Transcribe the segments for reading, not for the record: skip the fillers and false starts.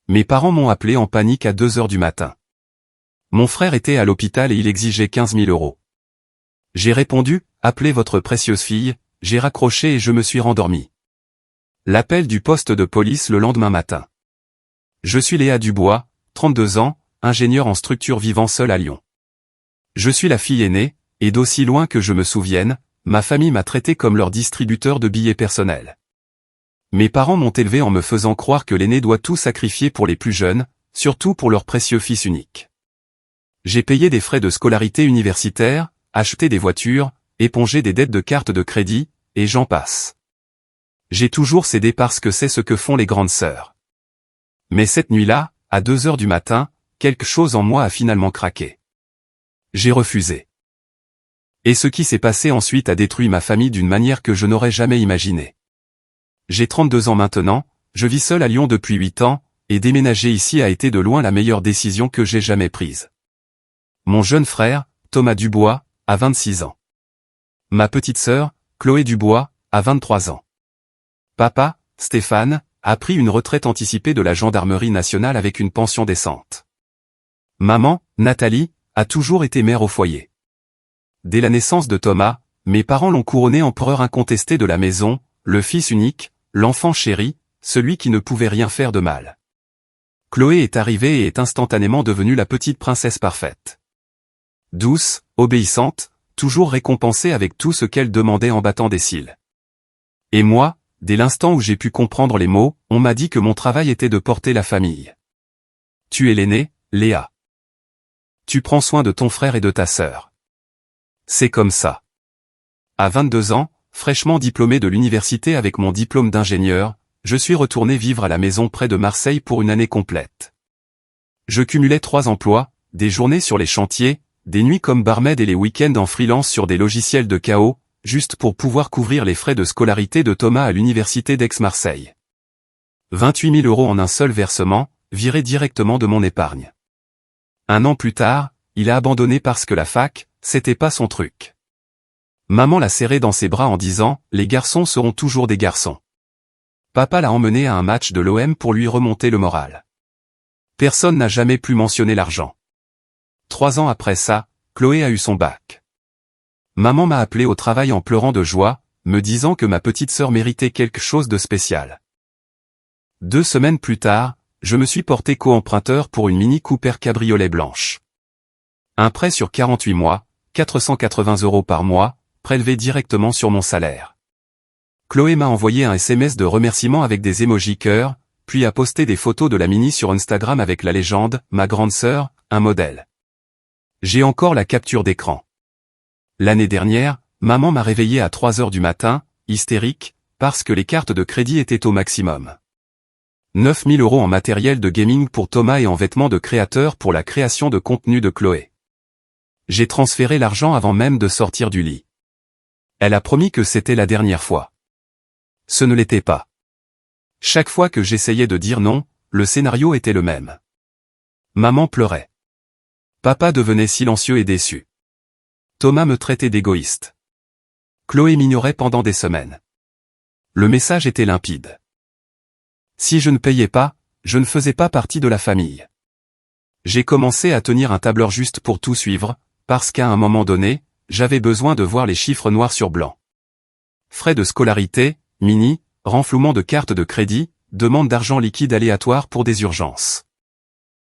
Mes parents m'ont appelé en panique à 2 heures du matin. Mon frère était à l'hôpital et il exigeait 15 000 €. J'ai répondu, appelez votre précieuse fille, j'ai raccroché et je me suis rendormi. L'appel du poste de police le lendemain matin. Je suis Léa Dubois, 32 ans, ingénieur en structure vivant seul à Lyon. Je suis la fille aînée, et d'aussi loin que je me souvienne, ma famille m'a traité comme leur distributeur de billets personnels. Mes parents m'ont élevé en me faisant croire que l'aîné doit tout sacrifier pour les plus jeunes, surtout pour leur précieux fils unique. J'ai payé des frais de scolarité universitaire, acheté des voitures, épongé des dettes de cartes de crédit, et j'en passe. J'ai toujours cédé parce que c'est ce que font les grandes sœurs. Mais cette nuit-là, à 2 heures du matin, quelque chose en moi a finalement craqué. J'ai refusé. Et ce qui s'est passé ensuite a détruit ma famille d'une manière que je n'aurais jamais imaginée. J'ai 32 ans maintenant, je vis seul à Lyon depuis 8 ans, et déménager ici a été de loin la meilleure décision que j'ai jamais prise. Mon jeune frère, Thomas Dubois, a 26 ans. Ma petite sœur, Chloé Dubois, a 23 ans. Papa, Stéphane, a pris une retraite anticipée de la gendarmerie nationale avec une pension décente. Maman, Nathalie, a toujours été mère au foyer. Dès la naissance de Thomas, mes parents l'ont couronné empereur incontesté de la maison, le fils unique, l'enfant chéri, celui qui ne pouvait rien faire de mal. Chloé est arrivée et est instantanément devenue la petite princesse parfaite. Douce, obéissante, toujours récompensée avec tout ce qu'elle demandait en battant des cils. Et moi, dès l'instant où j'ai pu comprendre les mots, on m'a dit que mon travail était de porter la famille. Tu es l'aînée, Léa. Tu prends soin de ton frère et de ta sœur. C'est comme ça. À 22 ans, fraîchement diplômé de l'université avec mon diplôme d'ingénieur, je suis retourné vivre à la maison près de Marseille pour une année complète. Je cumulais 3 emplois, des journées sur les chantiers, des nuits comme barmaid et les week-ends en freelance sur des logiciels de KO, juste pour pouvoir couvrir les frais de scolarité de Thomas à l'université d'Aix-Marseille. 28 000 € en un seul versement, virés directement de mon épargne. 1 an plus tard, il a abandonné parce que la fac, c'était pas son truc. Maman l'a serré dans ses bras en disant « Les garçons seront toujours des garçons ». Papa l'a emmené à un match de l'OM pour lui remonter le moral. Personne n'a jamais plus mentionné l'argent. 3 ans après ça, Chloé a eu son bac. Maman m'a appelé au travail en pleurant de joie, me disant que ma petite sœur méritait quelque chose de spécial. 2 semaines plus tard, je me suis porté co-emprunteur pour une Mini Cooper cabriolet blanche. Un prêt sur 48 mois, 480 € par mois, prélevé directement sur mon salaire. Chloé m'a envoyé un SMS de remerciement avec des émojis cœur, puis a posté des photos de la Mini sur Instagram avec la légende « Ma grande sœur, un modèle ». J'ai encore la capture d'écran. L'année dernière, maman m'a réveillé à 3 heures du matin, hystérique, parce que les cartes de crédit étaient au maximum. 9 000 € en matériel de gaming pour Thomas et en vêtements de créateur pour la création de contenu de Chloé. J'ai transféré l'argent avant même de sortir du lit. Elle a promis que c'était la dernière fois. Ce ne l'était pas. Chaque fois que j'essayais de dire non, le scénario était le même. Maman pleurait. Papa devenait silencieux et déçu. Thomas me traitait d'égoïste. Chloé m'ignorait pendant des semaines. Le message était limpide. Si je ne payais pas, je ne faisais pas partie de la famille. J'ai commencé à tenir un tableur juste pour tout suivre, parce qu'à un moment donné, j'avais besoin de voir les chiffres noirs sur blanc. Frais de scolarité, Mini, renflouement de cartes de crédit, demande d'argent liquide aléatoire pour des urgences.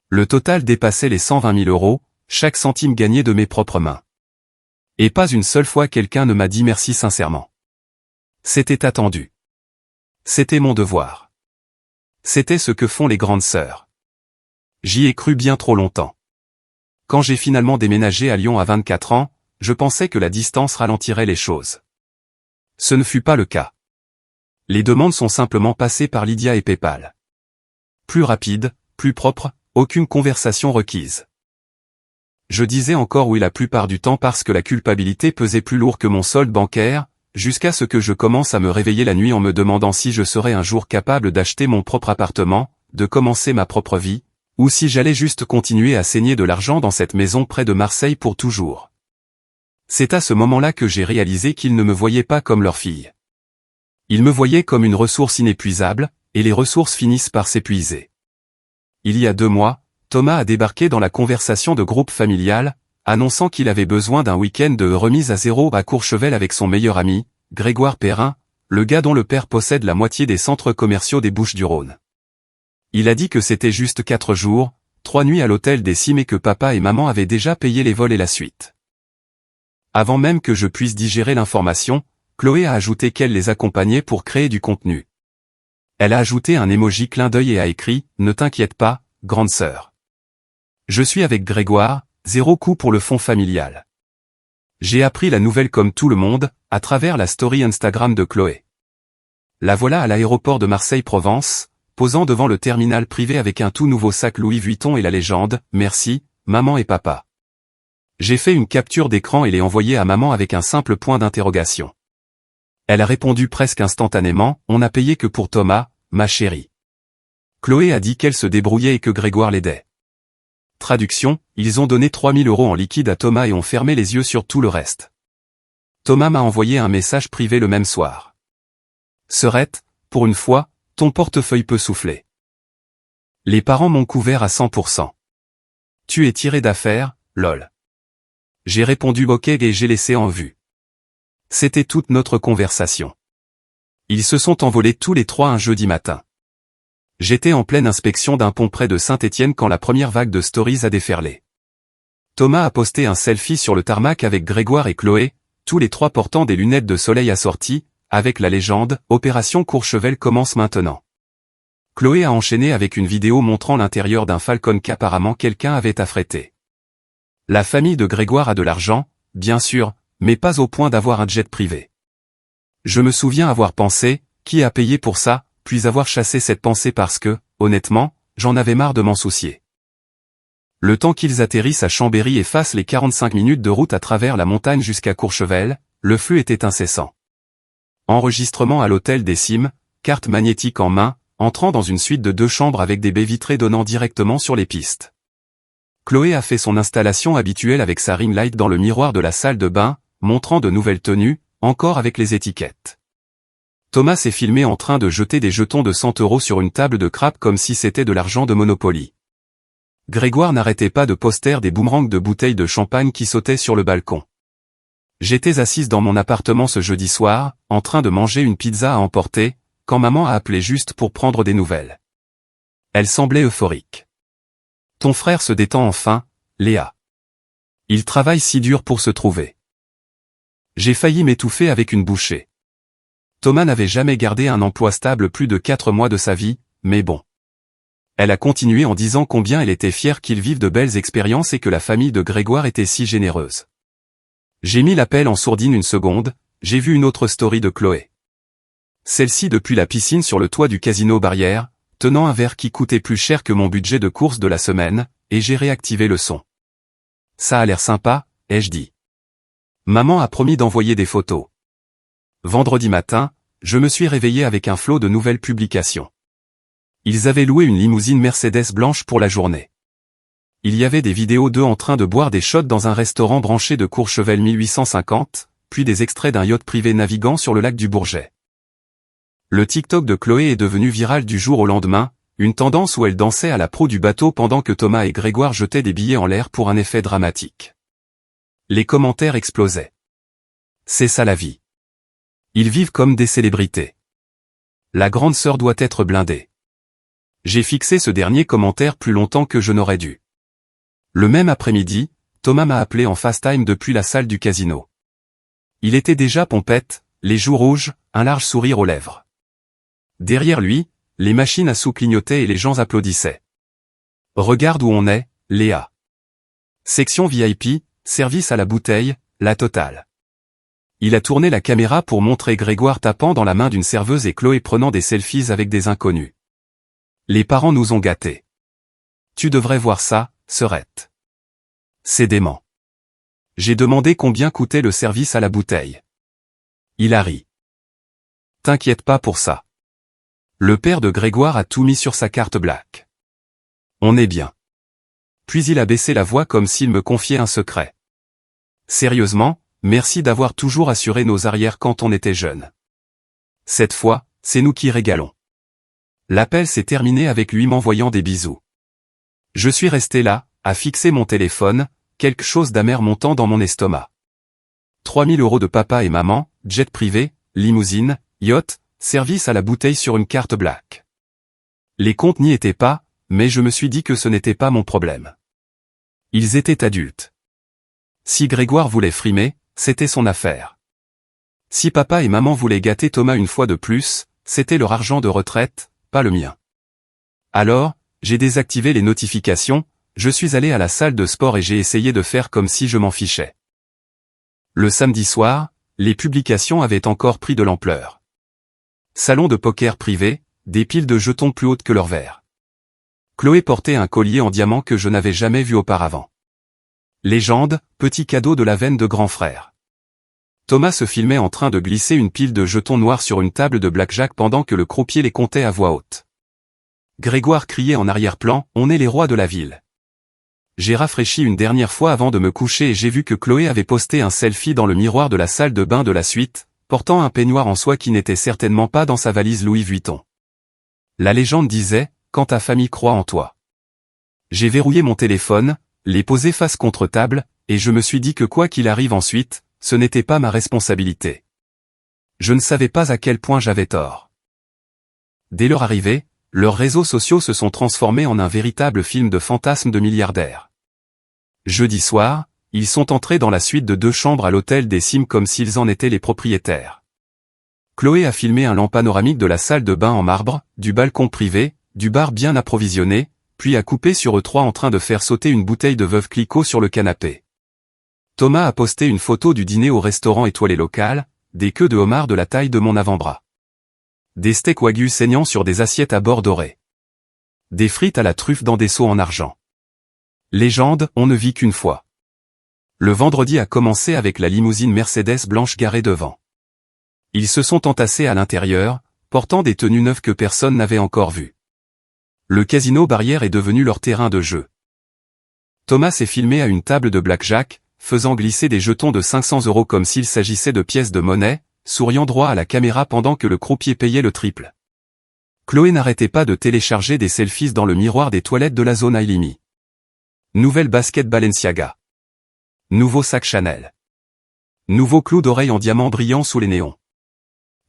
Le total dépassait les 120 000 €, chaque centime gagné de mes propres mains. Et pas une seule fois quelqu'un ne m'a dit merci sincèrement. C'était attendu. C'était mon devoir. C'était ce que font les grandes sœurs. J'y ai cru bien trop longtemps. Quand j'ai finalement déménagé à Lyon à 24 ans, je pensais que la distance ralentirait les choses. Ce ne fut pas le cas. Les demandes sont simplement passées par Lydia et PayPal. Plus rapide, plus propre, aucune conversation requise. Je disais encore oui la plupart du temps parce que la culpabilité pesait plus lourd que mon solde bancaire, jusqu'à ce que je commence à me réveiller la nuit en me demandant si je serais un jour capable d'acheter mon propre appartement, de commencer ma propre vie, ou si j'allais juste continuer à saigner de l'argent dans cette maison près de Marseille pour toujours. C'est à ce moment-là que j'ai réalisé qu'ils ne me voyaient pas comme leur fille. Ils me voyaient comme une ressource inépuisable, et les ressources finissent par s'épuiser. il y a 2 mois, Thomas a débarqué dans la conversation de groupe familial, annonçant qu'il avait besoin d'un week-end de remise à zéro à Courchevel avec son meilleur ami, Grégoire Perrin, le gars dont le père possède la moitié des centres commerciaux des Bouches-du-Rhône. Il a dit que c'était juste 4 jours, 3 nuits à l'hôtel des Cimes et que papa et maman avaient déjà payé les vols et la suite. Avant même que je puisse digérer l'information, Chloé a ajouté qu'elle les accompagnait pour créer du contenu. Elle a ajouté un emoji clin d'œil et a écrit « Ne t'inquiète pas, grande sœur. Je suis avec Grégoire, 0 coût pour le fonds familial. » J'ai appris la nouvelle comme tout le monde, à travers la story Instagram de Chloé. La voilà à l'aéroport de Marseille-Provence, posant devant le terminal privé avec un tout nouveau sac Louis Vuitton et la légende « Merci, maman et papa ». J'ai fait une capture d'écran et l'ai envoyée à maman avec un simple point d'interrogation. Elle a répondu presque instantanément « On n'a payé que pour Thomas, ma chérie. » Chloé a dit qu'elle se débrouillait et que Grégoire l'aidait. Traduction, ils ont donné 3 000 € en liquide à Thomas et ont fermé les yeux sur tout le reste. Thomas m'a envoyé un message privé le même soir. Sœurette, pour une fois, ton portefeuille peut souffler. Les parents m'ont couvert à 100%. Tu es tiré d'affaire, lol. J'ai répondu ok et j'ai laissé en vue. C'était toute notre conversation. Ils se sont envolés tous les 3 un jeudi matin. J'étais en pleine inspection d'un pont près de Saint-Étienne quand la première vague de stories a déferlé. Thomas a posté un selfie sur le tarmac avec Grégoire et Chloé, tous les 3 portant des lunettes de soleil assorties, avec la légende « Opération Courchevel commence maintenant ». Chloé a enchaîné avec une vidéo montrant l'intérieur d'un Falcon qu'apparemment quelqu'un avait affrété. La famille de Grégoire a de l'argent, bien sûr, mais pas au point d'avoir un jet privé. Je me souviens avoir pensé, qui a payé pour ça, puis avoir chassé cette pensée parce que, honnêtement, j'en avais marre de m'en soucier. Le temps qu'ils atterrissent à Chambéry et fassent les 45 minutes de route à travers la montagne jusqu'à Courchevel, le flux était incessant. Enregistrement à l'hôtel des Cimes, carte magnétique en main, entrant dans une suite de 2 chambres avec des baies vitrées donnant directement sur les pistes. Chloé a fait son installation habituelle avec sa ring light dans le miroir de la salle de bain, montrant de nouvelles tenues, encore avec les étiquettes. Thomas s'est filmé en train de jeter des jetons de 100 € sur une table de crabe comme si c'était de l'argent de Monopoly. Grégoire n'arrêtait pas de poster des boomerangs de bouteilles de champagne qui sautaient sur le balcon. J'étais assise dans mon appartement ce jeudi soir, en train de manger une pizza à emporter, quand maman a appelé juste pour prendre des nouvelles. Elle semblait euphorique. Ton frère se détend enfin, Léa. Il travaille si dur pour se trouver. J'ai failli m'étouffer avec une bouchée. Thomas n'avait jamais gardé un emploi stable plus de 4 mois de sa vie, mais bon. Elle a continué en disant combien elle était fière qu'il vive de belles expériences et que la famille de Grégoire était si généreuse. J'ai mis l'appel en sourdine une seconde, j'ai vu une autre story de Chloé. Celle-ci depuis la piscine sur le toit du casino Barrière, tenant un verre qui coûtait plus cher que mon budget de course de la semaine, et j'ai réactivé le son. Ça a l'air sympa, ai-je dit. Maman a promis d'envoyer des photos. Vendredi matin, je me suis réveillé avec un flot de nouvelles publications. Ils avaient loué une limousine Mercedes blanche pour la journée. Il y avait des vidéos d'eux en train de boire des shots dans un restaurant branché de Courchevel 1850, puis des extraits d'un yacht privé naviguant sur le lac du Bourget. Le TikTok de Chloé est devenu viral du jour au lendemain, une tendance où elle dansait à la proue du bateau pendant que Thomas et Grégoire jetaient des billets en l'air pour un effet dramatique. Les commentaires explosaient. C'est ça la vie. Ils vivent comme des célébrités. La grande sœur doit être blindée. J'ai fixé ce dernier commentaire plus longtemps que je n'aurais dû. Le même après-midi, Thomas m'a appelé en FaceTime depuis la salle du casino. Il était déjà pompette, les joues rouges, un large sourire aux lèvres. Derrière lui, les machines à sous clignotaient et les gens applaudissaient. Regarde où on est, Léa. Section VIP, service à la bouteille, la totale. Il a tourné la caméra pour montrer Grégoire tapant dans la main d'une serveuse et Chloé prenant des selfies avec des inconnus. Les parents nous ont gâtés. Tu devrais voir ça, sœurette. C'est dément. J'ai demandé combien coûtait le service à la bouteille. Il a ri. T'inquiète pas pour ça. Le père de Grégoire a tout mis sur sa carte black. On est bien. Puis il a baissé la voix comme s'il me confiait un secret. Sérieusement, merci d'avoir toujours assuré nos arrières quand on était jeunes. Cette fois, c'est nous qui régalons. L'appel s'est terminé avec lui m'envoyant des bisous. Je suis resté là, à fixer mon téléphone, quelque chose d'amer montant dans mon estomac. 3000 € de papa et maman, jet privé, limousine, yacht, service à la bouteille sur une carte black. Les comptes n'y étaient pas, mais je me suis dit que ce n'était pas mon problème. Ils étaient adultes. Si Grégoire voulait frimer, c'était son affaire. Si papa et maman voulaient gâter Thomas une fois de plus, c'était leur argent de retraite, pas le mien. Alors, j'ai désactivé les notifications, je suis allé à la salle de sport et j'ai essayé de faire comme si je m'en fichais. Le samedi soir, les publications avaient encore pris de l'ampleur. Salon de poker privé, des piles de jetons plus hautes que leur verre. Chloé portait un collier en diamant que je n'avais jamais vu auparavant. Légende, petit cadeau de la veine de grand frère. Thomas se filmait en train de glisser une pile de jetons noirs sur une table de blackjack pendant que le croupier les comptait à voix haute. Grégoire criait en arrière-plan, « On est les rois de la ville ». J'ai rafraîchi une dernière fois avant de me coucher et j'ai vu que Chloé avait posté un selfie dans le miroir de la salle de bain de la suite, portant un peignoir en soie qui n'était certainement pas dans sa valise Louis Vuitton. La légende disait, « Quand ta famille croit en toi ». J'ai verrouillé mon téléphone, l'ai posé face contre table, et je me suis dit que quoi qu'il arrive ensuite, ce n'était pas ma responsabilité. Je ne savais pas à quel point j'avais tort. Dès leur arrivée, leurs réseaux sociaux se sont transformés en un véritable film de fantasmes de milliardaires. Jeudi soir, ils sont entrés dans la suite de 2 chambres à l'hôtel des Cimes comme s'ils en étaient les propriétaires. Chloé a filmé un plan panoramique de la salle de bain en marbre, du balcon privé, du bar bien approvisionné, puis a coupé sur eux 3 en train de faire sauter une bouteille de Veuve Clicquot sur le canapé. Thomas a posté une photo du dîner au restaurant étoilé local, des queues de homard de la taille de mon avant-bras. Des steaks wagyu saignants sur des assiettes à bord dorés. Des frites à la truffe dans des seaux en argent. Légende, on ne vit qu'une fois. Le vendredi a commencé avec la limousine Mercedes blanche garée devant. Ils se sont entassés à l'intérieur, portant des tenues neuves que personne n'avait encore vues. Le casino Barrière est devenu leur terrain de jeu. Thomas s'est filmé à une table de blackjack, faisant glisser des jetons de 500 € comme s'il s'agissait de pièces de monnaie, souriant droit à la caméra pendant que le croupier payait le triple. Chloé n'arrêtait pas de télécharger des selfies dans le miroir des toilettes de la zone Ailimi. Nouvelle basket Balenciaga. Nouveau sac Chanel. Nouveau clou d'oreille en diamant brillant sous les néons.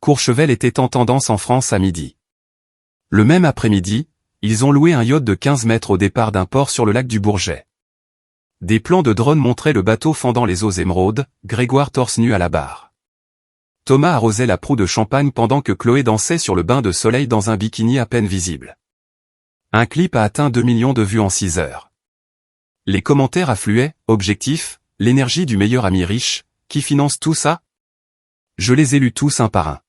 Courchevel était en tendance en France à midi. Le même après-midi, ils ont loué un yacht de 15 mètres au départ d'un port sur le lac du Bourget. Des plans de drone montraient le bateau fendant les eaux émeraudes, Grégoire torse nu à la barre. Thomas arrosait la proue de champagne pendant que Chloé dansait sur le bain de soleil dans un bikini à peine visible. Un clip a atteint 2 millions de vues en 6 heures. Les commentaires affluaient, objectif, l'énergie du meilleur ami riche, qui finance tout ça? Je les ai lus tous un par un.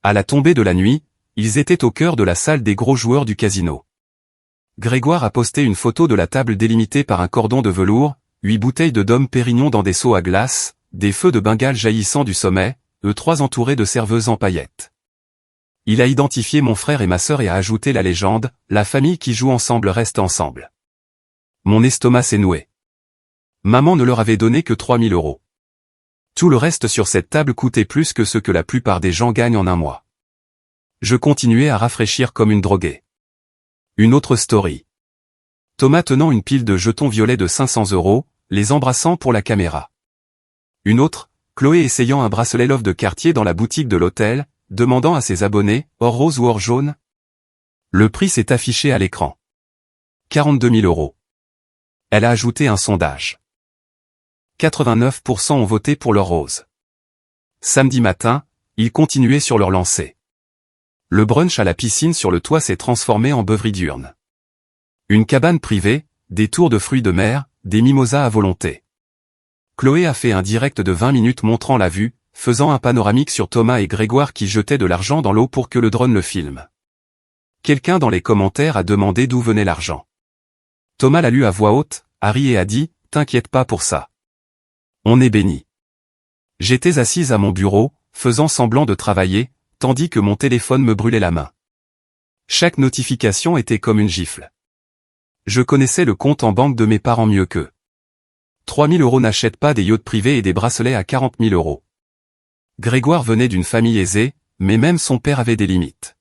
À la tombée de la nuit, ils étaient au cœur de la salle des gros joueurs du casino. Grégoire a posté une photo de la table délimitée par un cordon de velours, 8 bouteilles de Dom Pérignon dans des seaux à glace, des feux de Bengale jaillissant du sommet, eux 3 entourés de serveuses en paillettes. Il a identifié mon frère et ma sœur et a ajouté la légende, la famille qui joue ensemble reste ensemble. Mon estomac s'est noué. Maman ne leur avait donné que 3000 €. Tout le reste sur cette table coûtait plus que ce que la plupart des gens gagnent en un mois. Je continuais à rafraîchir comme une droguée. Une autre story. Thomas tenant une pile de jetons violets de 500 €, les embrassant pour la caméra. Une autre, Chloé essayant un bracelet Love de Cartier dans la boutique de l'hôtel, demandant à ses abonnés, or rose ou or jaune? Le prix s'est affiché à l'écran. 42 000 €. Elle a ajouté un sondage. 89% ont voté pour l'or rose. Samedi matin, ils continuaient sur leur lancée. Le brunch à la piscine sur le toit s'est transformé en beuverie diurne. Une cabane privée, des tours de fruits de mer, des mimosas à volonté. Chloé a fait un direct de 20 minutes montrant la vue, faisant un panoramique sur Thomas et Grégoire qui jetaient de l'argent dans l'eau pour que le drone le filme. Quelqu'un dans les commentaires a demandé d'où venait l'argent. Thomas l'a lu à voix haute, a ri et a dit, « T'inquiète pas pour ça. On est béni. » J'étais assise à mon bureau, faisant semblant de travailler, tandis que mon téléphone me brûlait la main. Chaque notification était comme une gifle. Je connaissais le compte en banque de mes parents mieux qu'eux. 3000 € n'achètent pas des yachts privés et des bracelets à 40 000 €. Grégoire venait d'une famille aisée, mais même son père avait des limites.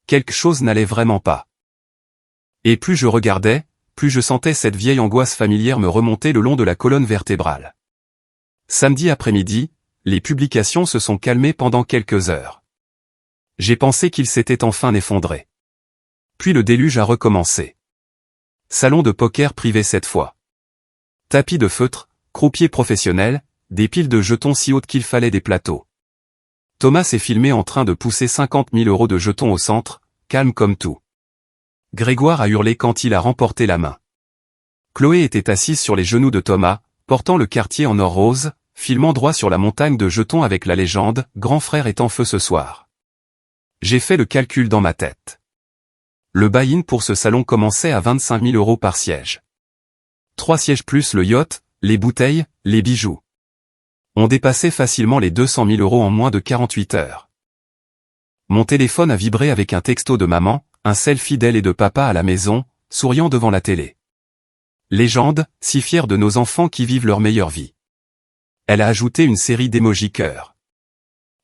Quelque chose n'allait vraiment pas. Et plus je regardais, plus je sentais cette vieille angoisse familière me remonter le long de la colonne vertébrale. Samedi après-midi, les publications se sont calmées pendant quelques heures. J'ai pensé qu'il s'était enfin effondré. Puis le déluge a recommencé. Salon de poker privé cette fois. Tapis de feutre, croupier professionnel, des piles de jetons si hautes qu'il fallait des plateaux. Thomas s'est filmé en train de pousser 50 000 € de jetons au centre, calme comme tout. Grégoire a hurlé quand il a remporté la main. Chloé était assise sur les genoux de Thomas, portant le quartier en or rose, filmant droit sur la montagne de jetons avec la légende « Grand frère est en feu ce soir ». J'ai fait le calcul dans ma tête. Le buy-in pour ce salon commençait à 25 000 € par siège. 3 sièges plus le yacht, les bouteilles, les bijoux. On dépassait facilement les 200 000 € en moins de 48 heures. Mon téléphone a vibré avec un texto de maman, un selfie d'elle et de papa à la maison, souriant devant la télé. Légende, si fière de nos enfants qui vivent leur meilleure vie. Elle a ajouté une série d'émojis cœur.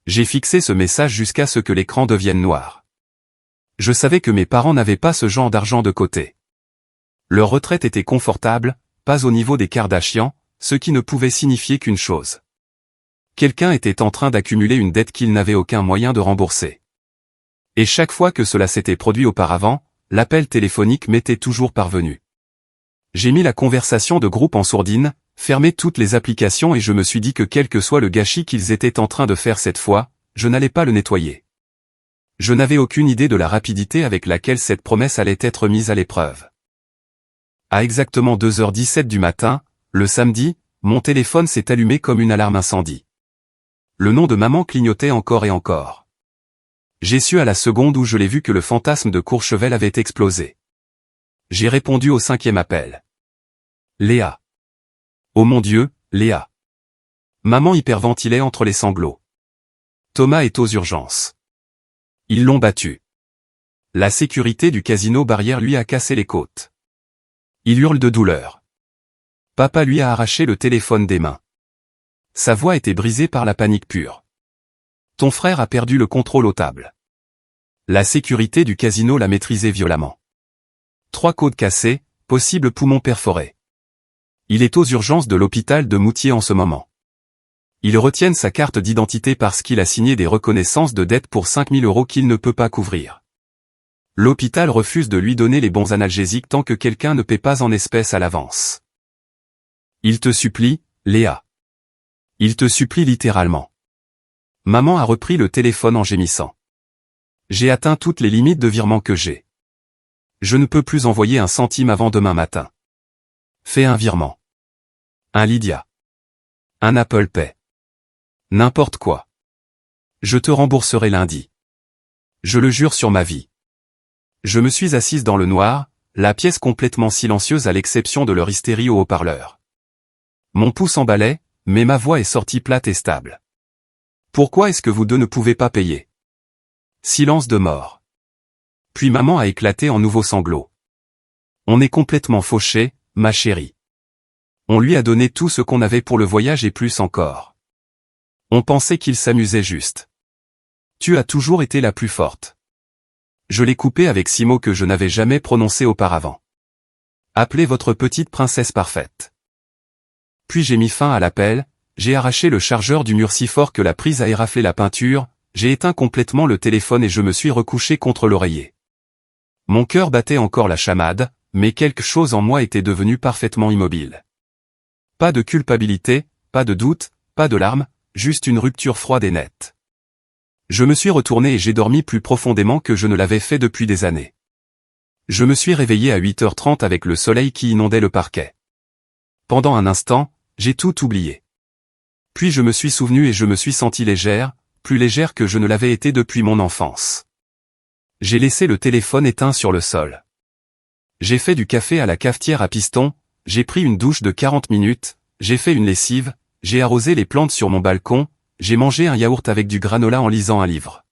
J'ai fixé ce message jusqu'à ce que l'écran devienne noir. Je savais que mes parents n'avaient pas ce genre d'argent de côté. Leur retraite était confortable, pas au niveau des Kardashian, ce qui ne pouvait signifier qu'une chose. Quelqu'un était en train d'accumuler une dette qu'il n'avait aucun moyen de rembourser. Et chaque fois que cela s'était produit auparavant, l'appel téléphonique m'était toujours parvenu. J'ai mis la conversation de groupe en sourdine, fermé toutes les applications et je me suis dit que quel que soit le gâchis qu'ils étaient en train de faire cette fois, je n'allais pas le nettoyer. Je n'avais aucune idée de la rapidité avec laquelle cette promesse allait être mise à l'épreuve. À exactement 2h17 du matin, le samedi, mon téléphone s'est allumé comme une alarme incendie. Le nom de maman clignotait encore et encore. J'ai su à la seconde où je l'ai vu que le fantasme de Courchevel avait explosé. J'ai répondu au 5e appel. Léa. Oh mon Dieu, Léa. Maman hyperventilait entre les sanglots. Thomas est aux urgences. Ils l'ont battu. La sécurité du casino Barrière lui a cassé les côtes. Il hurle de douleur. Papa lui a arraché le téléphone des mains. Sa voix était brisée par la panique pure. Ton frère a perdu le contrôle aux tables. La sécurité du casino l'a maîtrisé violemment. 3 côtes cassées, possible poumon perforé. Il est aux urgences de l'hôpital de Moutier en ce moment. Ils retiennent sa carte d'identité parce qu'il a signé des reconnaissances de dette pour 5 000 € qu'il ne peut pas couvrir. L'hôpital refuse de lui donner les bons analgésiques tant que quelqu'un ne paie pas en espèces à l'avance. Il te supplie, Léa. Il te supplie littéralement. Maman a repris le téléphone en gémissant. J'ai atteint toutes les limites de virement que j'ai. Je ne peux plus envoyer un centime avant demain matin. Fais un virement. Un Lydia. Un Apple Pay. N'importe quoi. Je te rembourserai lundi. Je le jure sur ma vie. Je me suis assise dans le noir, la pièce complètement silencieuse à l'exception de leur hystérie au haut-parleur. Mon pouce emballait, mais ma voix est sortie plate et stable. Pourquoi est-ce que vous deux ne pouvez pas payer? Silence de mort. Puis maman a éclaté en nouveaux sanglots. On est complètement fauché, ma chérie. On lui a donné tout ce qu'on avait pour le voyage et plus encore. On pensait qu'il s'amusait juste. Tu as toujours été la plus forte. Je l'ai coupé avec 6 mots que je n'avais jamais prononcés auparavant. Appelez votre petite princesse parfaite. Puis j'ai mis fin à l'appel, j'ai arraché le chargeur du mur si fort que la prise a éraflé la peinture, j'ai éteint complètement le téléphone et je me suis recouché contre l'oreiller. Mon cœur battait encore la chamade, mais quelque chose en moi était devenu parfaitement immobile. Pas de culpabilité, pas de doute, pas de larmes, juste une rupture froide et nette. Je me suis retourné et j'ai dormi plus profondément que je ne l'avais fait depuis des années. Je me suis réveillé à 8h30 avec le soleil qui inondait le parquet. Pendant un instant, j'ai tout oublié. Puis je me suis souvenu et je me suis senti légère, plus légère que je ne l'avais été depuis mon enfance. J'ai laissé le téléphone éteint sur le sol. J'ai fait du café à la cafetière à piston, j'ai pris une douche de 40 minutes, j'ai fait une lessive, j'ai arrosé les plantes sur mon balcon, j'ai mangé un yaourt avec du granola en lisant un livre.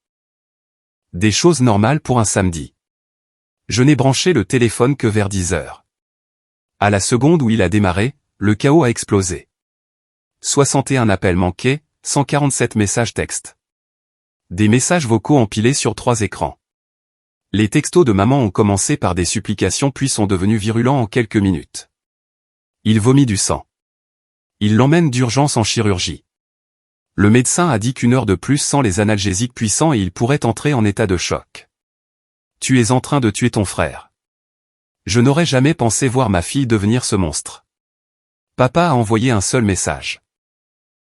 Des choses normales pour un samedi. Je n'ai branché le téléphone que vers 10h. À la seconde où il a démarré, le chaos a explosé. 61 appels manqués, 147 messages textes. Des messages vocaux empilés sur 3 écrans. Les textos de maman ont commencé par des supplications puis sont devenus virulents en quelques minutes. Il vomit du sang. Il l'emmène d'urgence en chirurgie. Le médecin a dit qu'1 heure de plus sans les analgésiques puissants et il pourrait entrer en état de choc. Tu es en train de tuer ton frère. Je n'aurais jamais pensé voir ma fille devenir ce monstre. Papa a envoyé un seul message.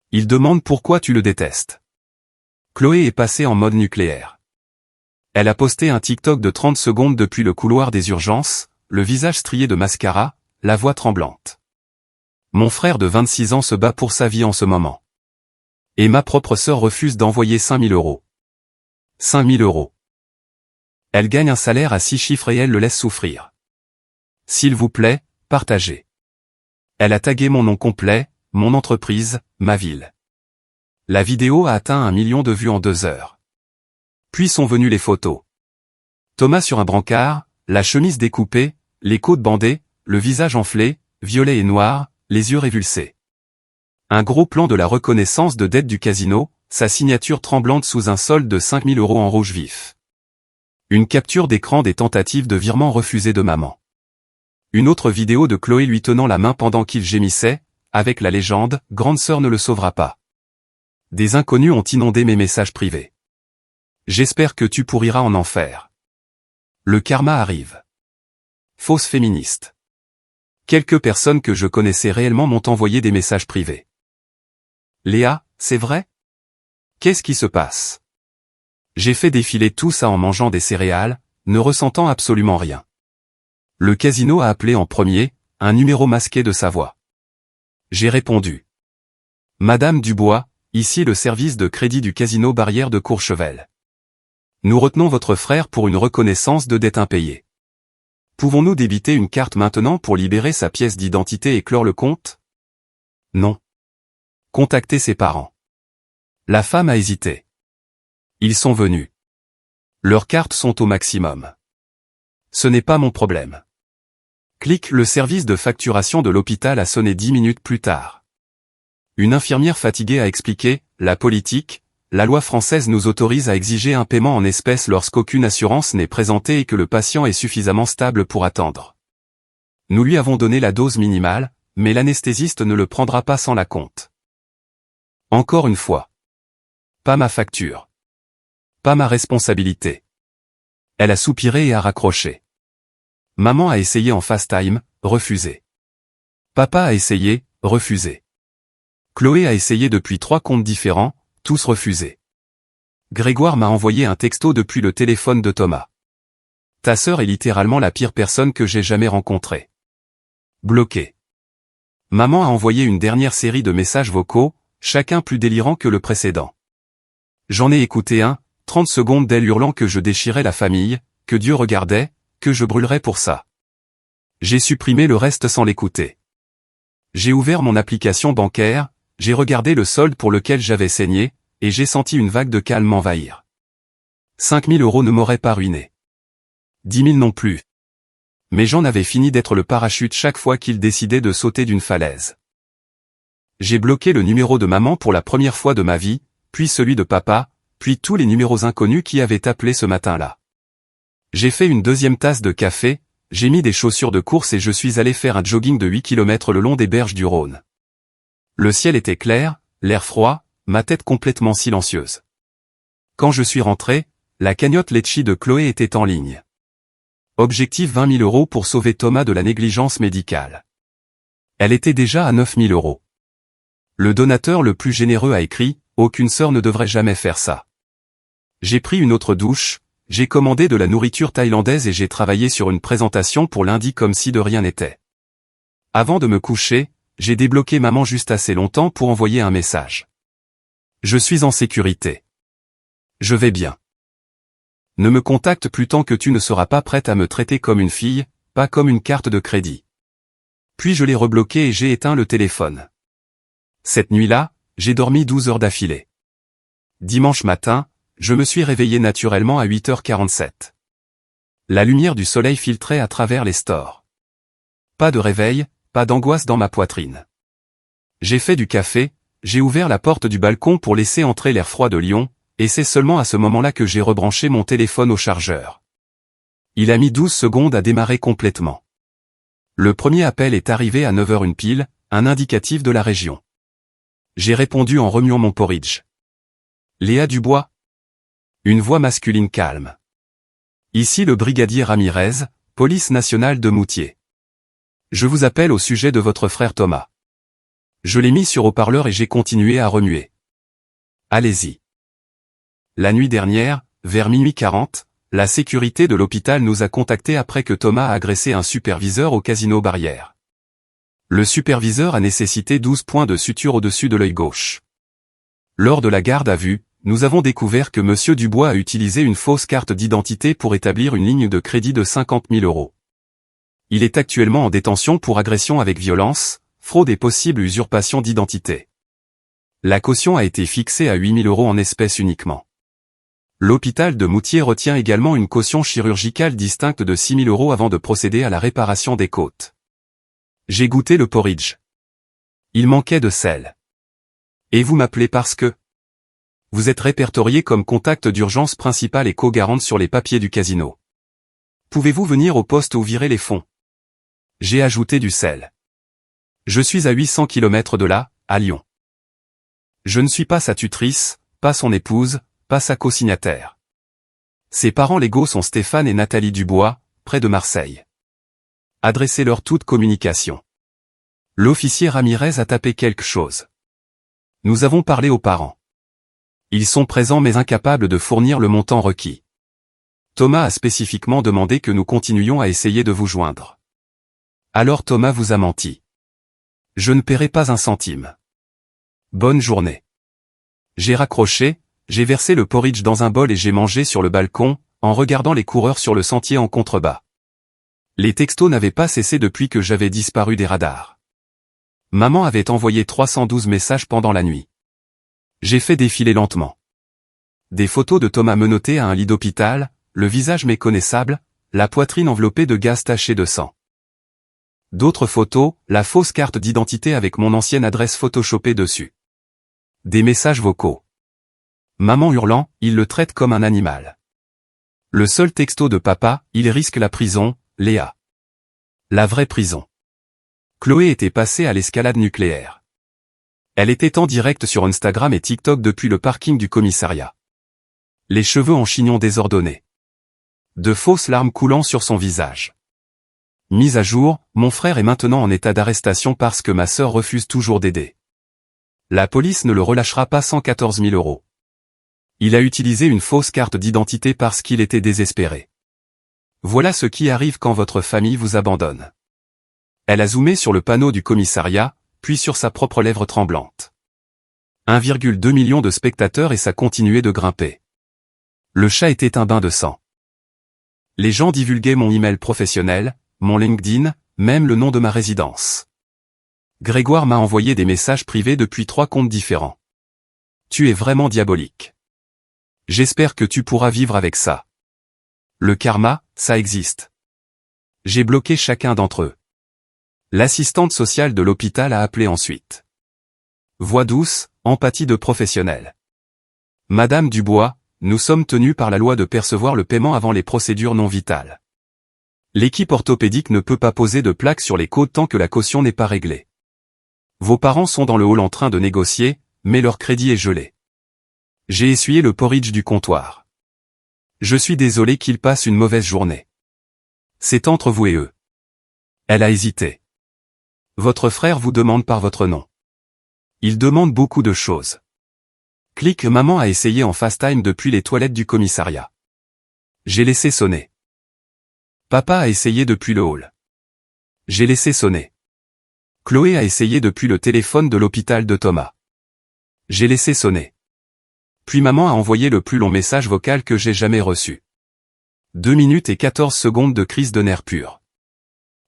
Il demande pourquoi tu le détestes. Chloé est passée en mode nucléaire. Elle a posté un TikTok de 30 secondes depuis le couloir des urgences, le visage strié de mascara, la voix tremblante. Mon frère de 26 ans se bat pour sa vie en ce moment. Et ma propre sœur refuse d'envoyer 5 000 euros. 5 000 euros. Elle gagne un salaire à 6 chiffres et elle le laisse souffrir. S'il vous plaît, partagez. Elle a tagué mon nom complet, mon entreprise, ma ville. La vidéo a atteint 1 million de vues en 2 heures. Puis sont venues les photos. Thomas sur un brancard, la chemise découpée, les côtes bandées, le visage enflé, violet et noir, les yeux révulsés. Un gros plan de la reconnaissance de dette du casino, sa signature tremblante sous un solde de 5 000 euros en rouge vif. Une capture d'écran des tentatives de virement refusées de maman. Une autre vidéo de Chloé lui tenant la main pendant qu'il gémissait, avec la légende « Grande sœur ne le sauvera pas ». Des inconnus ont inondé mes messages privés. J'espère que tu pourriras en enfer. Le karma arrive. Fausse féministe. Quelques personnes que je connaissais réellement m'ont envoyé des messages privés. Léa, c'est vrai? Qu'est-ce qui se passe? J'ai fait défiler tout ça en mangeant des céréales, ne ressentant absolument rien. Le casino a appelé en premier, un numéro masqué de sa voix. J'ai répondu. Madame Dubois, ici le service de crédit du casino Barrière de Courchevel. Nous retenons votre frère pour une reconnaissance de dette impayée. Pouvons-nous débiter une carte maintenant pour libérer sa pièce d'identité et clore le compte? Non. Contactez ses parents. La femme a hésité. Ils sont venus. Leurs cartes sont au maximum. Ce n'est pas mon problème. Clic, le service de facturation de l'hôpital a sonné 10 minutes plus tard. Une infirmière fatiguée a expliqué, la politique, la loi française nous autorise à exiger un paiement en espèces lorsqu'aucune assurance n'est présentée et que le patient est suffisamment stable pour attendre. Nous lui avons donné la dose minimale, mais l'anesthésiste ne le prendra pas sans la compte. Encore une fois. Pas ma facture. Pas ma responsabilité. Elle a soupiré et a raccroché. Maman a essayé en FaceTime, refusé. Papa a essayé, refusé. Chloé a essayé depuis 3 comptes différents, tous refusés. Grégoire m'a envoyé un texto depuis le téléphone de Thomas. Ta sœur est littéralement la pire personne que j'ai jamais rencontrée. Bloqué. Maman a envoyé une dernière série de messages vocaux, chacun plus délirant que le précédent. J'en ai écouté un, 30 secondes d'elle hurlant que je déchirais la famille, que Dieu regardait, que je brûlerais pour ça. J'ai supprimé le reste sans l'écouter. J'ai ouvert mon application bancaire, j'ai regardé le solde pour lequel j'avais saigné, et j'ai senti une vague de calme m'envahir. 5 000 euros ne m'auraient pas ruiné. 10 000 non plus. Mais j'en avais fini d'être le parachute chaque fois qu'il décidait de sauter d'une falaise. J'ai bloqué le numéro de maman pour la première fois de ma vie, puis celui de papa, puis tous les numéros inconnus qui avaient appelé ce matin-là. J'ai fait une deuxième tasse de café, j'ai mis des chaussures de course et je suis allé faire un jogging de 8 km le long des berges du Rhône. Le ciel était clair, l'air froid, ma tête complètement silencieuse. Quand je suis rentré, la cagnotte Litchi de Chloé était en ligne. Objectif 20 000 euros pour sauver Thomas de la négligence médicale. Elle était déjà à 9 000 euros. Le donateur le plus généreux a écrit « Aucune sœur ne devrait jamais faire ça ». J'ai pris une autre douche, j'ai commandé de la nourriture thaïlandaise et j'ai travaillé sur une présentation pour lundi comme si de rien n'était. Avant de me coucher, j'ai débloqué maman juste assez longtemps pour envoyer un message. Je suis en sécurité. Je vais bien. Ne me contacte plus tant que tu ne seras pas prête à me traiter comme une fille, pas comme une carte de crédit. Puis je l'ai rebloqué et j'ai éteint le téléphone. Cette nuit-là, j'ai dormi 12 heures d'affilée. Dimanche matin, je me suis réveillé naturellement à 8h47. La lumière du soleil filtrait à travers les stores. Pas de réveil, pas d'angoisse dans ma poitrine. J'ai fait du café, j'ai ouvert la porte du balcon pour laisser entrer l'air froid de Lyon, et c'est seulement à ce moment-là que j'ai rebranché mon téléphone au chargeur. Il a mis 12 secondes à démarrer complètement. Le premier appel est arrivé à 9h01 pile, un indicatif de la région. J'ai répondu en remuant mon porridge. Léa Dubois? Une voix masculine calme. Ici le brigadier Ramirez, police nationale de Moutier. Je vous appelle au sujet de votre frère Thomas. Je l'ai mis sur haut-parleur et j'ai continué à remuer. Allez-y. La nuit dernière, vers minuit 40, la sécurité de l'hôpital nous a contactés après que Thomas a agressé un superviseur au casino Barrière. Le superviseur a nécessité 12 points de suture au-dessus de l'œil gauche. Lors de la garde à vue, nous avons découvert que M. Dubois a utilisé une fausse carte d'identité pour établir une ligne de crédit de 50 000 €. Il est actuellement en détention pour agression avec violence, fraude et possible usurpation d'identité. La caution a été fixée à 8 000 € en espèces uniquement. L'hôpital de Moutier retient également une caution chirurgicale distincte de 6 000 € avant de procéder à la réparation des côtes. J'ai goûté le porridge. Il manquait de sel. Et vous m'appelez parce que vous êtes répertorié comme contact d'urgence principal et co-garante sur les papiers du casino. Pouvez-vous venir au poste ou virer les fonds? J'ai ajouté du sel. Je suis à 800 km de là, à Lyon. Je ne suis pas sa tutrice, pas son épouse, pas sa co-signataire. Ses parents légaux sont Stéphane et Nathalie Dubois, près de Marseille. Adressez-leur toute communication. L'officier Ramirez a tapé quelque chose. Nous avons parlé aux parents. Ils sont présents mais incapables de fournir le montant requis. Thomas a spécifiquement demandé que nous continuions à essayer de vous joindre. Alors Thomas vous a menti. Je ne paierai pas un centime. Bonne journée. J'ai raccroché, j'ai versé le porridge dans un bol et j'ai mangé sur le balcon, en regardant les coureurs sur le sentier en contrebas. Les textos n'avaient pas cessé depuis que j'avais disparu des radars. Maman avait envoyé 312 messages pendant la nuit. J'ai fait défiler lentement. Des photos de Thomas menotté à un lit d'hôpital, le visage méconnaissable, la poitrine enveloppée de gaz taché de sang. D'autres photos, la fausse carte d'identité avec mon ancienne adresse photoshopée dessus. Des messages vocaux. Maman hurlant, il le traite comme un animal. Le seul texto de papa, il risque la prison, Léa. La vraie prison. Chloé était passée à l'escalade nucléaire. Elle était en direct sur Instagram et TikTok depuis le parking du commissariat. Les cheveux en chignon désordonnés. De fausses larmes coulant sur son visage. Mise à jour, mon frère est maintenant en état d'arrestation parce que ma sœur refuse toujours d'aider. La police ne le relâchera pas 114 000 €. Il a utilisé une fausse carte d'identité parce qu'il était désespéré. Voilà ce qui arrive quand votre famille vous abandonne. Elle a zoomé sur le panneau du commissariat, puis sur sa propre lèvre tremblante. 1,2 million de spectateurs et ça continuait de grimper. Le chat était un bain de sang. Les gens divulguaient mon email professionnel, mon LinkedIn, même le nom de ma résidence. Grégoire m'a envoyé des messages privés depuis 3 comptes différents. Tu es vraiment diabolique. J'espère que tu pourras vivre avec ça. Le karma, ça existe. J'ai bloqué chacun d'entre eux. L'assistante sociale de l'hôpital a appelé ensuite. Voix douce, empathie de professionnel. Madame Dubois, nous sommes tenus par la loi de percevoir le paiement avant les procédures non vitales. L'équipe orthopédique ne peut pas poser de plaque sur les côtes tant que la caution n'est pas réglée. Vos parents sont dans le hall en train de négocier, mais leur crédit est gelé. J'ai essuyé le porridge du comptoir. Je suis désolé qu'ils passent une mauvaise journée. C'est entre vous et eux. Elle a hésité. Votre frère vous demande par votre nom. Il demande beaucoup de choses. Clique maman a essayé en FaceTime depuis les toilettes du commissariat. J'ai laissé sonner. Papa a essayé depuis le hall. J'ai laissé sonner. Chloé a essayé depuis le téléphone de l'hôpital de Thomas. J'ai laissé sonner. Puis maman a envoyé le plus long message vocal que j'ai jamais reçu. 2 minutes et 14 secondes de crise de nerfs purs.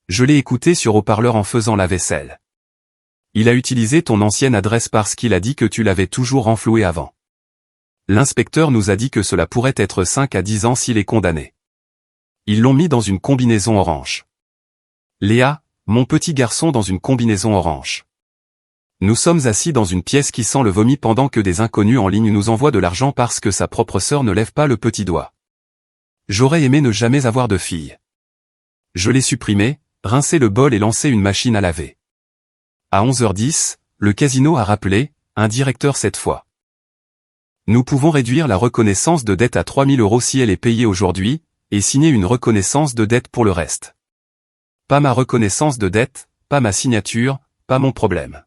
Je l'ai écouté sur haut-parleur en faisant la vaisselle. Il a utilisé ton ancienne adresse parce qu'il a dit que tu l'avais toujours renflouée avant. L'inspecteur nous a dit que cela pourrait être 5 à 10 ans s'il est condamné. Ils l'ont mis dans une combinaison orange. Léa, mon petit garçon dans une combinaison orange. Nous sommes assis dans une pièce qui sent le vomi pendant que des inconnus en ligne nous envoient de l'argent parce que sa propre sœur ne lève pas le petit doigt. J'aurais aimé ne jamais avoir de fille. Je l'ai supprimé, rincé le bol et lancé une machine à laver. À 11h10, le casino a rappelé, un directeur cette fois. Nous pouvons réduire la reconnaissance de dette à 3 000 € si elle est payée aujourd'hui, et signer une reconnaissance de dette pour le reste. Pas ma reconnaissance de dette, pas ma signature, pas mon problème.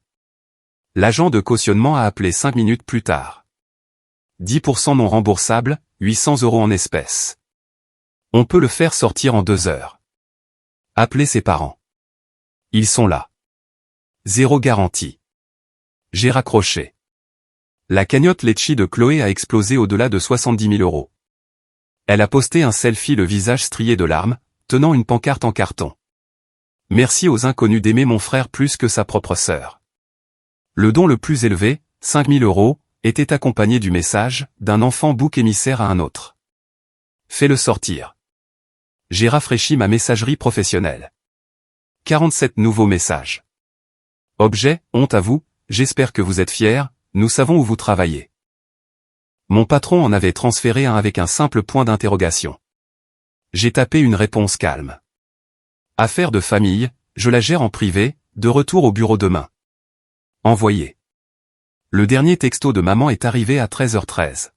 L'agent de cautionnement a appelé 5 minutes plus tard. 10% non remboursable, 800 € en espèces. On peut le faire sortir en 2 heures. Appelez ses parents. Ils sont là. Zéro garantie. J'ai raccroché. La cagnotte Litchi de Chloé a explosé au-delà de 70 000 €. Elle a posté un selfie le visage strié de larmes, tenant une pancarte en carton. Merci aux inconnus d'aimer mon frère plus que sa propre sœur. Le don le plus élevé, 5 000 €, était accompagné du message « d'un enfant bouc émissaire à un autre ». Fais-le sortir. J'ai rafraîchi ma messagerie professionnelle. 47 nouveaux messages. Objet, honte à vous, j'espère que vous êtes fiers, nous savons où vous travaillez. Mon patron en avait transféré un avec un simple point d'interrogation. J'ai tapé une réponse calme. Affaire de famille, je la gère en privé, de retour au bureau demain. Envoyé. Le dernier texto de maman est arrivé à 13h13.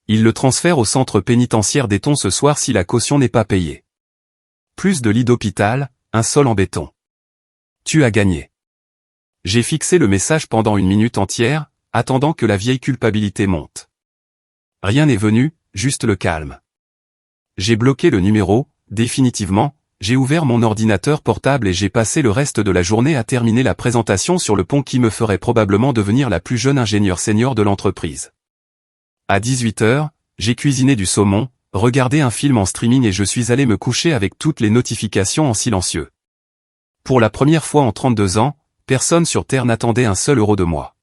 Il le transfère au centre pénitentiaire d'Eton ce soir si la caution n'est pas payée. Plus de lit d'hôpital, un sol en béton. Tu as gagné. J'ai fixé le message pendant 1 minute entière, attendant que la vieille culpabilité monte. Rien n'est venu, juste le calme. J'ai bloqué le numéro, définitivement, j'ai ouvert mon ordinateur portable et j'ai passé le reste de la journée à terminer la présentation sur le pont qui me ferait probablement devenir la plus jeune ingénieure senior de l'entreprise. À 18h, j'ai cuisiné du saumon, regardé un film en streaming et je suis allé me coucher avec toutes les notifications en silencieux. Pour la première fois en 32 ans, personne sur Terre n'attendait un seul euro de moi.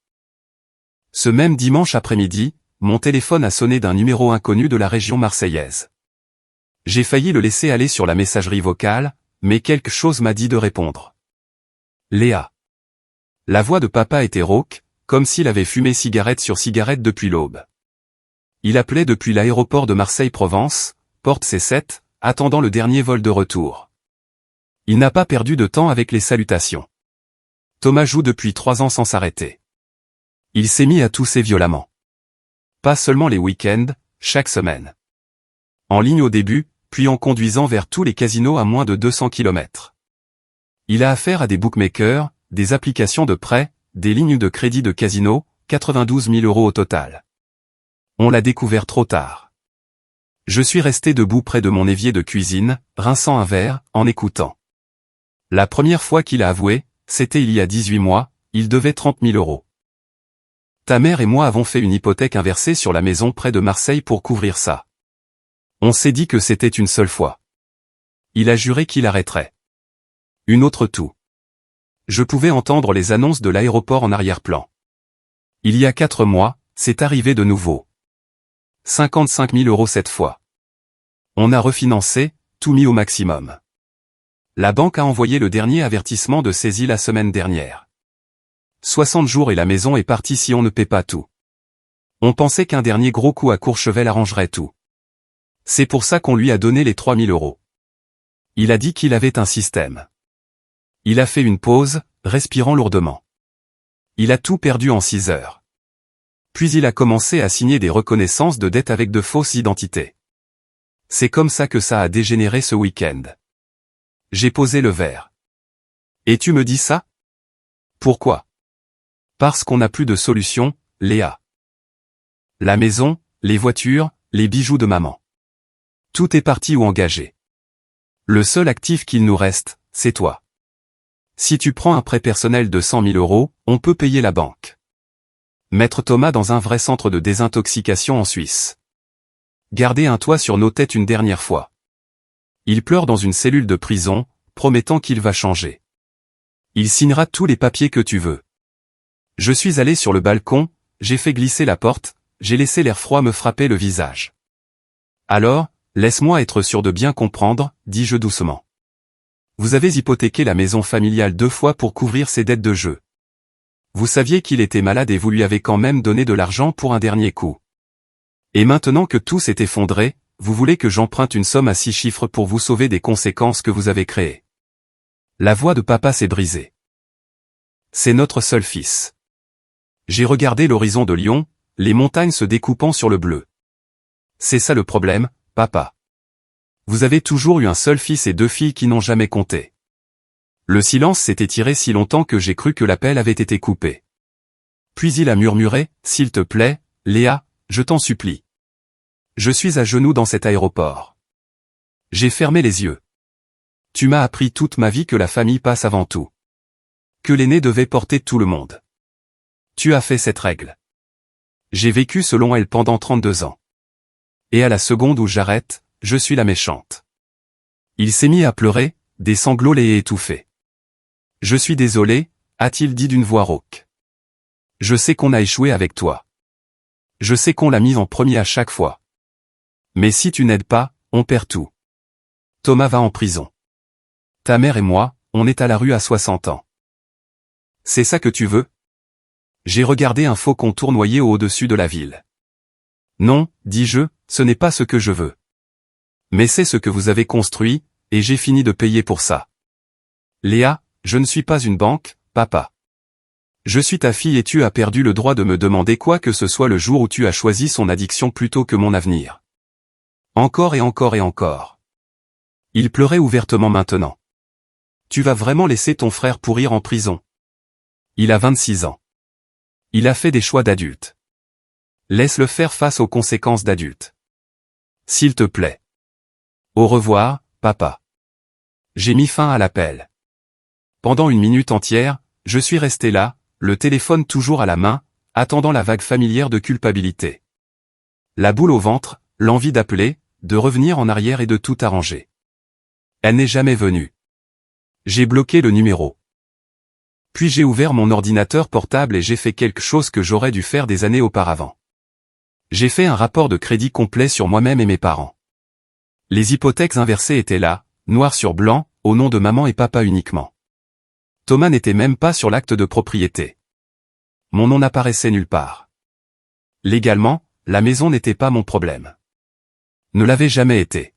Ce même dimanche après-midi, mon téléphone a sonné d'un numéro inconnu de la région marseillaise. J'ai failli le laisser aller sur la messagerie vocale, mais quelque chose m'a dit de répondre. Léa. La voix de papa était rauque, comme s'il avait fumé cigarette sur cigarette depuis l'aube. Il appelait depuis l'aéroport de Marseille-Provence, porte C7, attendant le dernier vol de retour. Il n'a pas perdu de temps avec les salutations. Thomas joue depuis 3 ans sans s'arrêter. Il s'est mis à tousser violemment. Pas seulement les week-ends, chaque semaine. En ligne au début, puis en conduisant vers tous les casinos à moins de 200 km. Il a affaire à des bookmakers, des applications de prêt, des lignes de crédit de casino, 92 000 € au total. On l'a découvert trop tard. Je suis resté debout près de mon évier de cuisine, rinçant un verre, en écoutant. La première fois qu'il a avoué, c'était il y a 18 mois, il devait 30 000 €. Ta mère et moi avons fait une hypothèque inversée sur la maison près de Marseille pour couvrir ça. On s'est dit que c'était une seule fois. Il a juré qu'il arrêterait. Une autre tout. Je pouvais entendre les annonces de l'aéroport en arrière-plan. Il y a 4 mois, c'est arrivé de nouveau. 55 000 € cette fois. On a refinancé, tout mis au maximum. La banque a envoyé le dernier avertissement de saisie la semaine dernière. 60 jours et la maison est partie si on ne paie pas tout. On pensait qu'un dernier gros coup à Courchevel arrangerait tout. C'est pour ça qu'on lui a donné les 3 000 €. Il a dit qu'il avait un système. Il a fait une pause, respirant lourdement. Il a tout perdu en 6 heures. Puis il a commencé à signer des reconnaissances de dette avec de fausses identités. C'est comme ça que ça a dégénéré ce week-end. J'ai posé le verre. Et tu me dis ça? Pourquoi? Parce qu'on n'a plus de solution, Léa. La maison, les voitures, les bijoux de maman. Tout est parti ou engagé. Le seul actif qu'il nous reste, c'est toi. Si tu prends un prêt personnel de 100 000 €, on peut payer la banque. Mettre Thomas dans un vrai centre de désintoxication en Suisse. Garder un toit sur nos têtes une dernière fois. Il pleure dans une cellule de prison, promettant qu'il va changer. Il signera tous les papiers que tu veux. Je suis allé sur le balcon, j'ai fait glisser la porte, j'ai laissé l'air froid me frapper le visage. Alors, laisse-moi être sûr de bien comprendre, dis-je doucement. Vous avez hypothéqué la maison familiale 2 fois pour couvrir ses dettes de jeu. Vous saviez qu'il était malade et vous lui avez quand même donné de l'argent pour un dernier coup. Et maintenant que tout s'est effondré, vous voulez que j'emprunte une somme à 6 chiffres pour vous sauver des conséquences que vous avez créées. La voix de papa s'est brisée. C'est notre seul fils. J'ai regardé l'horizon de Lyon, les montagnes se découpant sur le bleu. C'est ça le problème, papa. Vous avez toujours eu un seul fils et 2 filles qui n'ont jamais compté. Le silence s'est étiré si longtemps que j'ai cru que l'appel avait été coupé. Puis il a murmuré, « S'il te plaît, Léa, je t'en supplie. Je suis à genoux dans cet aéroport. » J'ai fermé les yeux. Tu m'as appris toute ma vie que la famille passe avant tout. Que l'aîné devait porter tout le monde. Tu as fait cette règle. J'ai vécu selon elle pendant 32 ans. Et à la seconde où j'arrête, je suis la méchante. Il s'est mis à pleurer, des sanglots l'ayant étouffé. Je suis désolé, a-t-il dit d'une voix rauque. Je sais qu'on a échoué avec toi. Je sais qu'on l'a mis en premier à chaque fois. Mais si tu n'aides pas, on perd tout. Thomas va en prison. Ta mère et moi, on est à la rue à 60 ans. C'est ça que tu veux? J'ai regardé un faucon tournoyer au-dessus de la ville. Non, dis-je, ce n'est pas ce que je veux. Mais c'est ce que vous avez construit, et j'ai fini de payer pour ça. Léa, je ne suis pas une banque, papa. Je suis ta fille et tu as perdu le droit de me demander quoi que ce soit le jour où tu as choisi son addiction plutôt que mon avenir. Encore et encore et encore. Il pleurait ouvertement maintenant. Tu vas vraiment laisser ton frère pourrir en prison? Il a 26 ans. Il a fait des choix d'adulte. Laisse-le faire face aux conséquences d'adulte. S'il te plaît. Au revoir, papa. J'ai mis fin à l'appel. Pendant 1 minute entière, je suis resté là, le téléphone toujours à la main, attendant la vague familière de culpabilité. La boule au ventre, l'envie d'appeler, de revenir en arrière et de tout arranger. Elle n'est jamais venue. J'ai bloqué le numéro. Puis j'ai ouvert mon ordinateur portable et j'ai fait quelque chose que j'aurais dû faire des années auparavant. J'ai fait un rapport de crédit complet sur moi-même et mes parents. Les hypothèques inversées étaient là, noir sur blanc, au nom de maman et papa uniquement. Thomas n'était même pas sur l'acte de propriété. Mon nom n'apparaissait nulle part. Légalement, la maison n'était pas mon problème. Ne l'avait jamais été.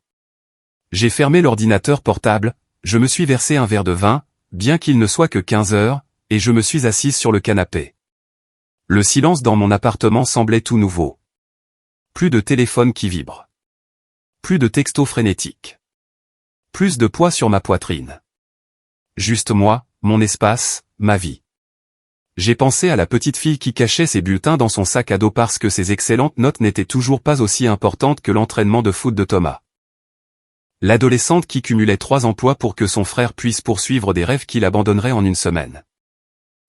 J'ai fermé l'ordinateur portable, je me suis versé un verre de vin, bien qu'il ne soit que 15 heures, et je me suis assise sur le canapé. Le silence dans mon appartement semblait tout nouveau. Plus de téléphone qui vibre. Plus de textos frénétiques. Plus de poids sur ma poitrine. Juste moi, mon espace, ma vie. J'ai pensé à la petite fille qui cachait ses bulletins dans son sac à dos parce que ses excellentes notes n'étaient toujours pas aussi importantes que l'entraînement de foot de Thomas. L'adolescente qui cumulait 3 emplois pour que son frère puisse poursuivre des rêves qu'il abandonnerait en 1 semaine.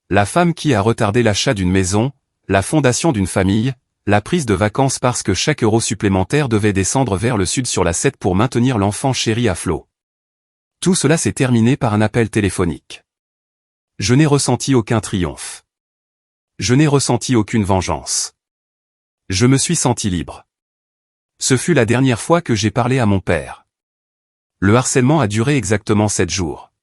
La femme qui a retardé l'achat d'une maison, la fondation d'une famille, la prise de vacances parce que chaque euro supplémentaire devait descendre vers le sud sur la 7 pour maintenir l'enfant chéri à flot. Tout cela s'est terminé par un appel téléphonique. Je n'ai ressenti aucun triomphe. Je n'ai ressenti aucune vengeance. Je me suis senti libre. Ce fut la dernière fois que j'ai parlé à mon père. Le harcèlement a duré exactement 7 jours.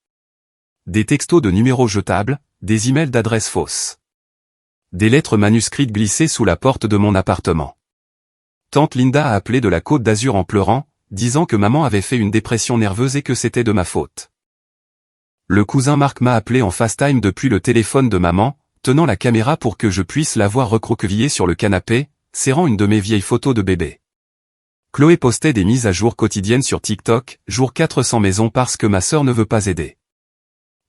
Des textos de numéros jetables, des emails d'adresses fausses. Des lettres manuscrites glissées sous la porte de mon appartement. Tante Linda a appelé de la Côte d'Azur en pleurant, disant que maman avait fait une dépression nerveuse et que c'était de ma faute. Le cousin Marc m'a appelé en FaceTime depuis le téléphone de maman, tenant la caméra pour que je puisse la voir recroquevillée sur le canapé, serrant une de mes vieilles photos de bébé. Chloé postait des mises à jour quotidiennes sur TikTok, jour 400 maisons parce que ma sœur ne veut pas aider.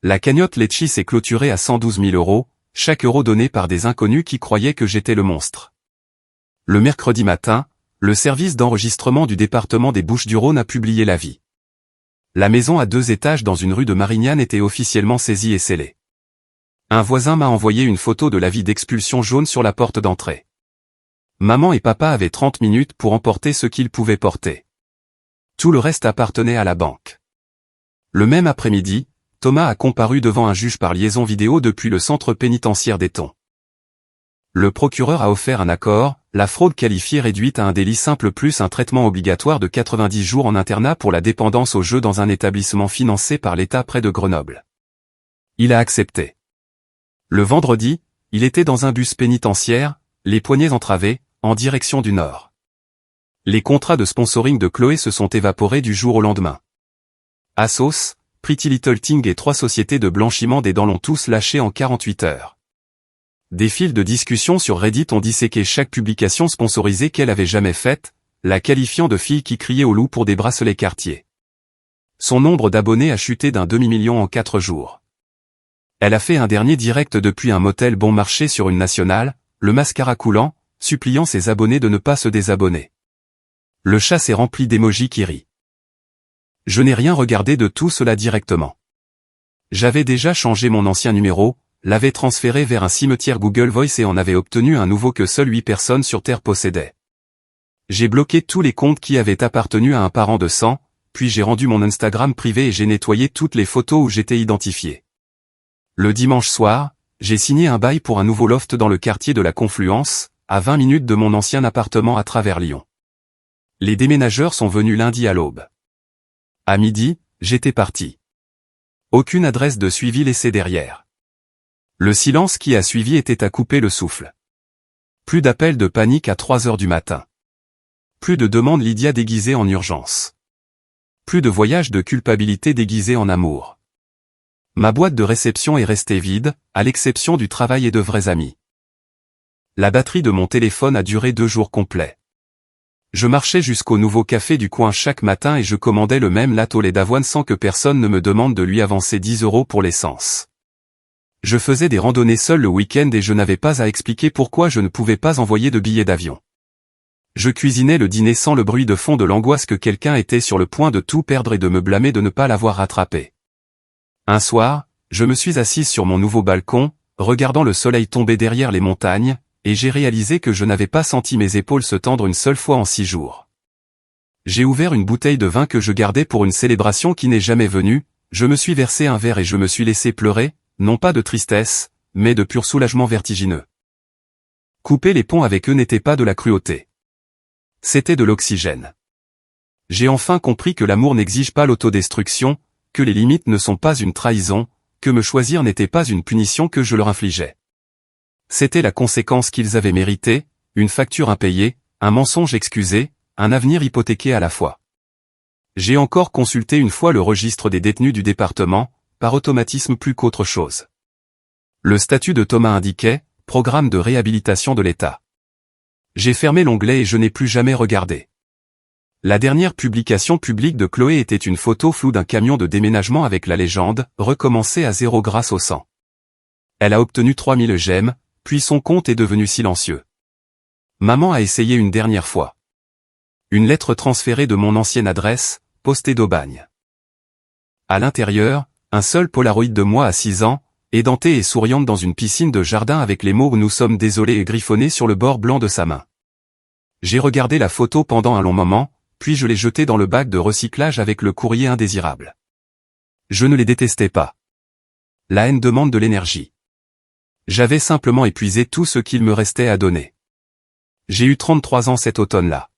La cagnotte Litchi s'est clôturée à 112 000 euros, chaque euro donné par des inconnus qui croyaient que j'étais le monstre. Le mercredi matin, le service d'enregistrement du département des Bouches-du-Rhône a publié l'avis. La maison à 2 étages dans une rue de Marignane était officiellement saisie et scellée. Un voisin m'a envoyé une photo de l'avis d'expulsion jaune sur la porte d'entrée. Maman et papa avaient 30 minutes pour emporter ce qu'ils pouvaient porter. Tout le reste appartenait à la banque. Le même après-midi, Thomas a comparu devant un juge par liaison vidéo depuis le centre pénitentiaire d'Éton. Le procureur a offert un accord, la fraude qualifiée réduite à un délit simple plus un traitement obligatoire de 90 jours en internat pour la dépendance au jeu dans un établissement financé par l'État près de Grenoble. Il a accepté. Le vendredi, il était dans un bus pénitentiaire, les poignets entravés, en direction du nord. Les contrats de sponsoring de Chloé se sont évaporés du jour au lendemain. Asos, Pretty Little Thing et 3 sociétés de blanchiment des dents l'ont tous lâché en 48 heures. Des fils de discussion sur Reddit ont disséqué chaque publication sponsorisée qu'elle avait jamais faite, la qualifiant de fille qui criait au loup pour des bracelets Cartier. Son nombre d'abonnés a chuté d'un demi-million en 4 jours. Elle a fait un dernier direct depuis un motel bon marché sur une nationale, le mascara coulant, suppliant ses abonnés de ne pas se désabonner. Le chat s'est rempli d'émojis qui rient. Je n'ai rien regardé de tout cela directement. J'avais déjà changé mon ancien numéro, l'avais transféré vers un cimetière Google Voice et en avais obtenu un nouveau que seules 8 personnes sur Terre possédaient. J'ai bloqué tous les comptes qui avaient appartenu à un parent de sang, puis j'ai rendu mon Instagram privé et j'ai nettoyé toutes les photos où j'étais identifié. Le dimanche soir, j'ai signé un bail pour un nouveau loft dans le quartier de la Confluence, à 20 minutes de mon ancien appartement à travers Lyon. Les déménageurs sont venus lundi à l'aube. À midi, j'étais parti. Aucune adresse de suivi laissée derrière. Le silence qui a suivi était à couper le souffle. Plus d'appels de panique à 3 heures du matin. Plus de demandes Lydia déguisées en urgence. Plus de voyages de culpabilité déguisés en amour. Ma boîte de réception est restée vide, à l'exception du travail et de vrais amis. La batterie de mon téléphone a duré 2 jours complets. Je marchais jusqu'au nouveau café du coin chaque matin et je commandais le même latte au lait d'avoine sans que personne ne me demande de lui avancer 10 € pour l'essence. Je faisais des randonnées seul le week-end et je n'avais pas à expliquer pourquoi je ne pouvais pas envoyer de billets d'avion. Je cuisinais le dîner sans le bruit de fond de l'angoisse que quelqu'un était sur le point de tout perdre et de me blâmer de ne pas l'avoir rattrapé. Un soir, je me suis assise sur mon nouveau balcon, regardant le soleil tomber derrière les montagnes, et j'ai réalisé que je n'avais pas senti mes épaules se tendre une seule fois en 6 jours. J'ai ouvert une bouteille de vin que je gardais pour une célébration qui n'est jamais venue, je me suis versé un verre et je me suis laissé pleurer, non pas de tristesse, mais de pur soulagement vertigineux. Couper les ponts avec eux n'était pas de la cruauté. C'était de l'oxygène. J'ai enfin compris que l'amour n'exige pas l'autodestruction, que les limites ne sont pas une trahison, que me choisir n'était pas une punition que je leur infligeais. C'était la conséquence qu'ils avaient méritée, une facture impayée, un mensonge excusé, un avenir hypothéqué à la fois. J'ai encore consulté une fois le registre des détenus du département, par automatisme plus qu'autre chose. Le statut de Thomas indiquait « Programme de réhabilitation de l'État ». J'ai fermé l'onglet et je n'ai plus jamais regardé. La dernière publication publique de Chloé était une photo floue d'un camion de déménagement avec la légende « Recommencer à zéro grâce au sang ». Elle a obtenu 3000 j'aime, puis son compte est devenu silencieux. Maman a essayé une dernière fois. Une lettre transférée de mon ancienne adresse, postée d'Aubagne. À l'intérieur, un seul Polaroid de moi à 6 ans, édentée et souriante dans une piscine de jardin avec les mots « Nous sommes désolés » et griffonnés sur le bord blanc de sa main. J'ai regardé la photo pendant un long moment, puis je l'ai jetée dans le bac de recyclage avec le courrier indésirable. Je ne les détestais pas. La haine demande de l'énergie. J'avais simplement épuisé tout ce qu'il me restait à donner. J'ai eu 33 ans cet automne-là.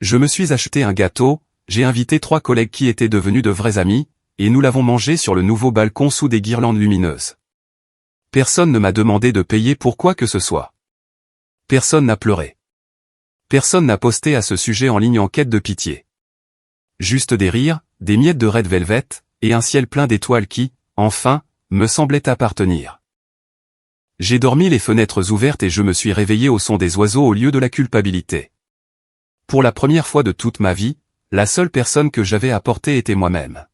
Je me suis acheté un gâteau, j'ai invité 3 collègues qui étaient devenus de vrais amis, et nous l'avons mangé sur le nouveau balcon sous des guirlandes lumineuses. Personne ne m'a demandé de payer pour quoi que ce soit. Personne n'a pleuré. Personne n'a posté à ce sujet en ligne en quête de pitié. Juste des rires, des miettes de Red Velvet, et un ciel plein d'étoiles qui, enfin, me semblaient appartenir. J'ai dormi les fenêtres ouvertes et je me suis réveillé au son des oiseaux au lieu de la culpabilité. Pour la première fois de toute ma vie, la seule personne que j'avais à porter était moi-même.